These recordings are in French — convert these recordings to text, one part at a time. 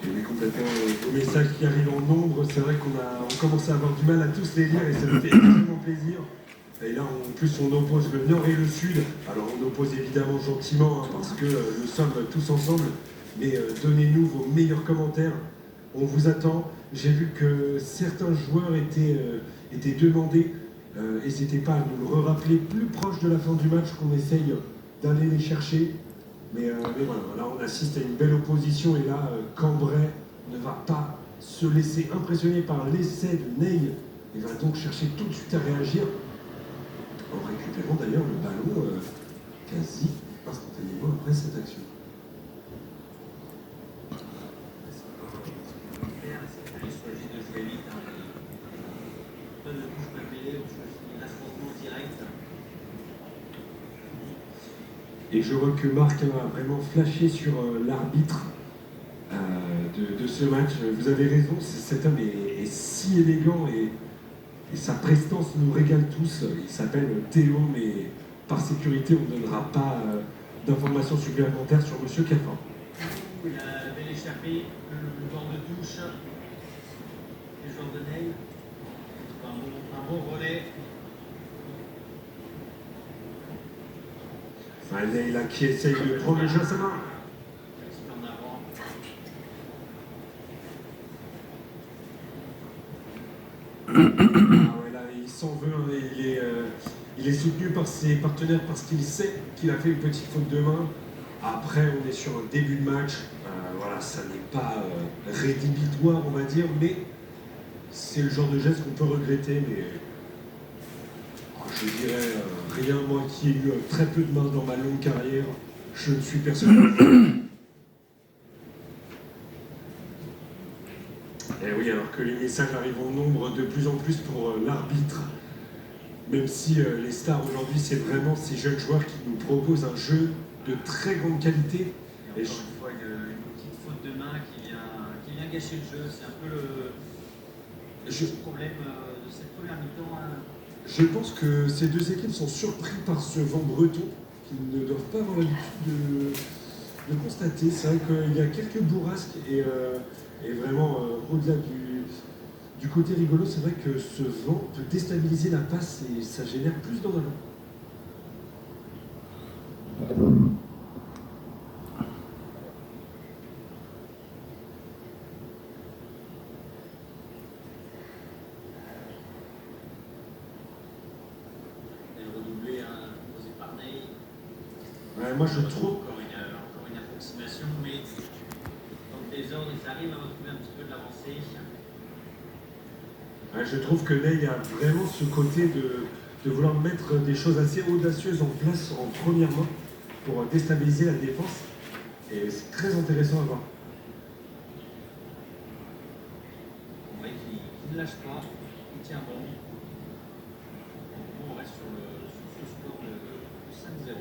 Oui, complètement. Vos messages qui arrivent en nombre, c'est vrai on commence à avoir du mal à tous les lire et ça nous fait extrêmement plaisir. Et là, en plus, on oppose le nord et le sud. Alors, on oppose évidemment gentiment, hein, parce que nous sommes tous ensemble. Mais donnez-nous vos meilleurs commentaires. On vous attend. J'ai vu que certains joueurs étaient demandés. N'hésitez pas à nous le rappeler plus proche de la fin du match, qu'on essaye d'aller les chercher. Mais voilà, là on assiste à une belle opposition et là Cambrai ne va pas se laisser impressionner par l'essai de Ney et va donc chercher tout de suite à réagir en récupérant d'ailleurs le ballon quasi instantanément après cette action. Et je vois que Marc a vraiment flashé sur l'arbitre de ce match. Vous avez raison, cet homme est si élégant et sa prestance nous régale tous. Il s'appelle Théo, mais par sécurité, on ne donnera pas d'informations supplémentaires sur Monsieur Caffin. Il a bel échappé, le bord de touche, les joueurs de Ney. Un bon relais. Ney là qui essaye de prendre le jeu à sa main. Ah ouais, là, il s'en veut, hein, il est soutenu par ses partenaires parce qu'il sait qu'il a fait une petite faute de main. Après, on est sur un début de match. Voilà, ça n'est pas rédhibitoire, on va dire, mais c'est le genre de geste qu'on peut regretter. Mais je dirais rien, moi qui ai eu très peu de mains dans ma longue carrière, je ne suis personne. Et oui, alors que les messages arrivent en nombre de plus en plus pour l'arbitre, même si les stars aujourd'hui, c'est vraiment ces jeunes joueurs qui nous proposent un jeu de très grande qualité. Et encore une fois, une petite faute de main qui vient gâcher le jeu. C'est un peu le problème de cette première mi-temps. Je pense que ces deux équipes sont surpris par ce vent breton qu'ils ne doivent pas avoir l'habitude de constater. C'est vrai qu'il y a quelques bourrasques et vraiment au-delà du côté rigolo, c'est vrai que ce vent peut déstabiliser la passe et ça génère plus d'envahement. Moi je trouve encore une approximation, mais dans les ordres, ils arrivent à retrouver un petit peu de l'avancée. Je trouve que Ney a vraiment ce côté de vouloir mettre des choses assez audacieuses en place en première main pour déstabiliser la défense. Et c'est très intéressant à voir. On voit qu'il ne lâche pas, il tient bon. On reste sur ce score de 5-0.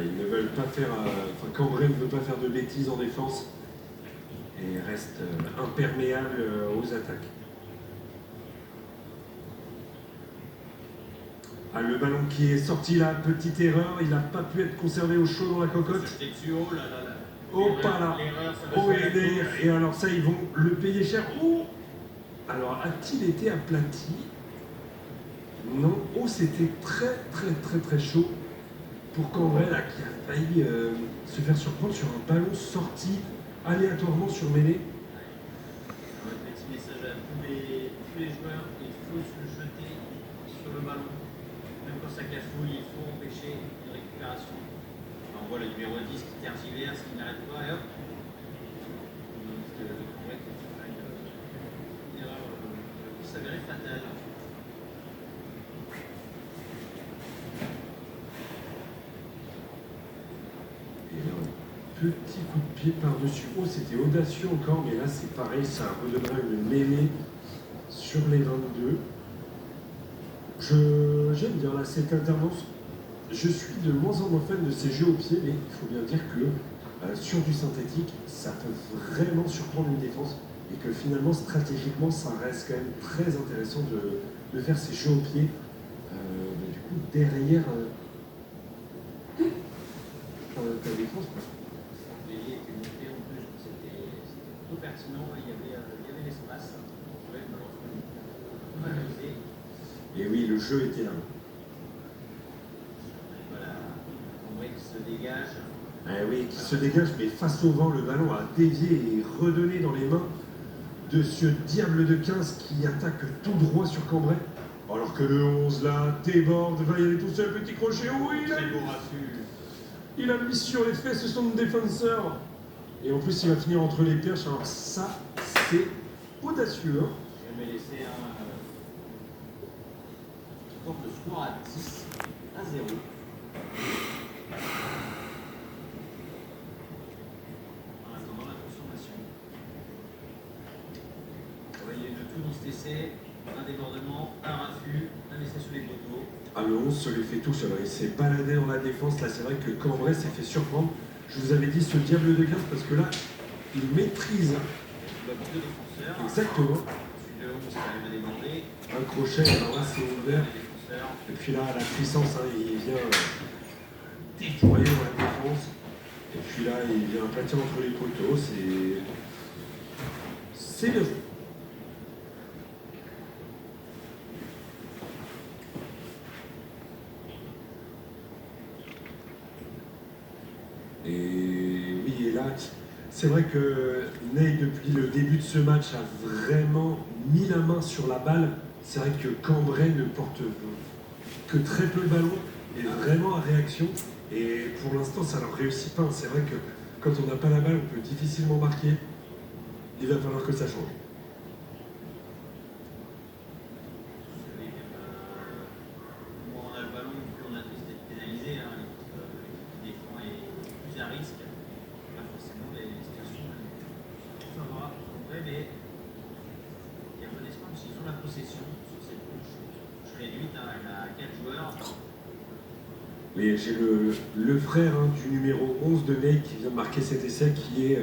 Ils ne veulent pas faire, Cambrai ne veut pas faire de bêtises en défense et reste imperméable aux attaques. Ah, le ballon qui est sorti là, petite erreur, il n'a pas pu être conservé au chaud dans la cocotte. Oh, pas là. Oh, et alors ça, ils vont le payer cher. Oh, alors a-t-il été aplati? Non. Oh, c'était très chaud pour Cambrai là, qui a failli se faire surprendre sur un ballon sorti aléatoirement sur mêlée. Un petit message à tous les joueurs, il faut se jeter sur le ballon. Même quand ça cafouille, il faut empêcher une récupération. Alors, on voit le numéro 10 qui tergiverse, qui n'arrête pas, et hop. Cambrai qui fait une erreur qui s'avérait fatale. Petit coup de pied par-dessus. Oh, c'était audacieux encore, mais là c'est pareil, ça redonnera une mêlée sur les 22. J'aime bien là cette alternance. Je suis de moins en moins fan de ces jeux au pied, mais il faut bien dire que sur du synthétique, ça peut vraiment surprendre une défense. Et que finalement, stratégiquement, ça reste quand même très intéressant de faire ces jeux au pied. Mais du coup, derrière ta défense, quoi. Bélier était monté en plus, donc c'était plutôt pertinent. Il y avait l'espace. On pouvait malheureusement valoriser. Et oui, le jeu était là. Voilà, Cambrai qui se dégage. Ah oui, qui se dégage, mais face au vent, le ballon a dévié et redonné dans les mains de ce diable de 15 qui attaque tout droit sur Cambrai. Alors que le 11 là déborde, va y aller tout seul, petit crochet, oui, il a mis sur les fesses son défenseur. Et en plus, il va finir entre les perches. Alors ça, c'est audacieux. Hein. Je vais laisser un porte de score à 10-0. En attendant la consommation. Vous voyez de tout dans cet essai. Un débordement, un raffut, un essai sous les poteaux. Ah, le 11 se les fait tout seul. Il s'est baladé dans la défense. Là, c'est vrai que Cambrai s'est fait surprendre. Je vous avais dit ce diable de 15 parce que là, il maîtrise. Deux défenseurs. Exactement. Ensuite, le 11 qui arrive à déborder. Un crochet, alors là, c'est ouvert. Les défenseurs. Et puis là, la puissance, hein, il vient déployer dans la défense. Et puis là, il vient aplatir entre les poteaux. C'est bien joué. Et oui, et là, c'est vrai que Ney, depuis le début de ce match, a vraiment mis la main sur la balle. C'est vrai que Cambrai ne porte que très peu le ballon et vraiment à réaction. Et pour l'instant, ça ne leur réussit pas. C'est vrai que quand on n'a pas la balle, on peut difficilement marquer. Il va falloir que ça change. Moins on a le ballon, plus on a décidé de pénaliser. L'équipe qui défend est plus à risque. Pas forcément les situations favorables pour Cambrai, mais il y a bon espoir parce qu'ils ont la possession sur cette touche réduite à 4 joueurs. Oui, j'ai le frère du numéro 11 de Ney qui vient de marquer cet essai, qui est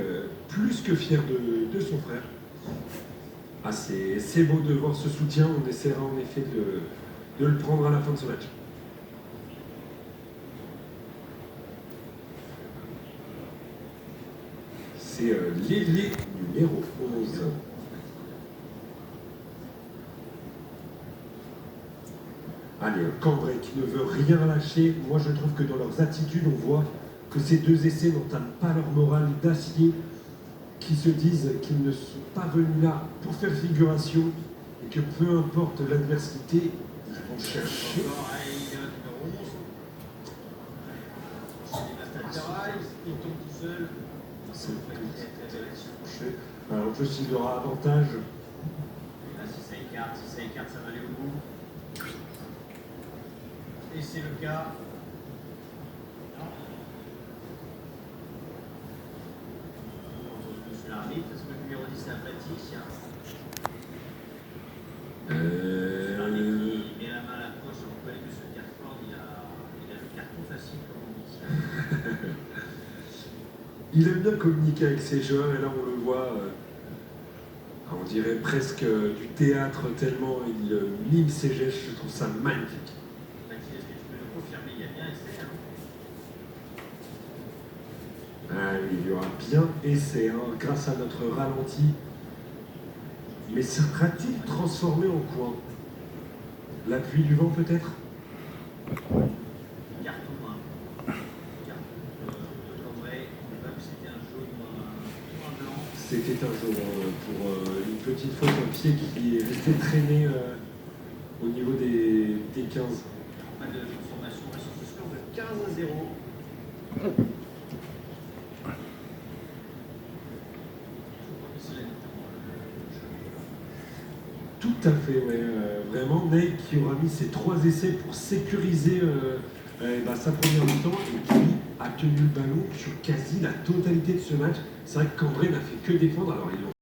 plus que fier de son frère. Ah, c'est beau de voir ce soutien. On essaiera en effet de le prendre à la fin de ce match. C'est l'ailier numéro 11. Allez, Cambrai qui ne veut rien lâcher. Moi, je trouve que dans leurs attitudes, on voit que ces deux essais n'entament pas leur morale d'acier, qui se disent qu'ils ne sont pas venus là pour faire figuration et que peu importe l'adversité, ils vont chercher. Encore il est numéro 11. Il tombe tout seul. Alors, en plus, il aura avantage. Là, si ça écarte, ça va aller au bout. Et c'est le cas. Monsieur l'arbitre, est-ce que le numéro 10 c'est aplati? Il met la main à la poche, on connaît M. Carford, il a le carton facile, comme on dit. Il aime bien communiquer avec ses joueurs, et là on le voit, on dirait presque du théâtre, tellement il mime ses gestes. Je trouve ça magnifique. Est-ce que tu peux le confirmer? Il y a bien essai, Ah, il y aura bien essai, grâce à notre ralenti. Mais sera-t-il transformé en quoi? L'appui du vent peut-être? Carton 1. Carton de Cambrai. On ne pas que c'était un jaune ou un blanc. C'était un jour pour une petite faute, un pied qui est resté traîné au niveau des 15. Pas de transformation, on va sur ce score de 15-0. Tout à fait, ouais. Vraiment, Ney qui aura mis ses 3 essais pour sécuriser sa première mi-temps et qui a tenu le ballon sur quasi la totalité de ce match. C'est vrai que Cambrai n'a fait que défendre. Alors, ils l'ont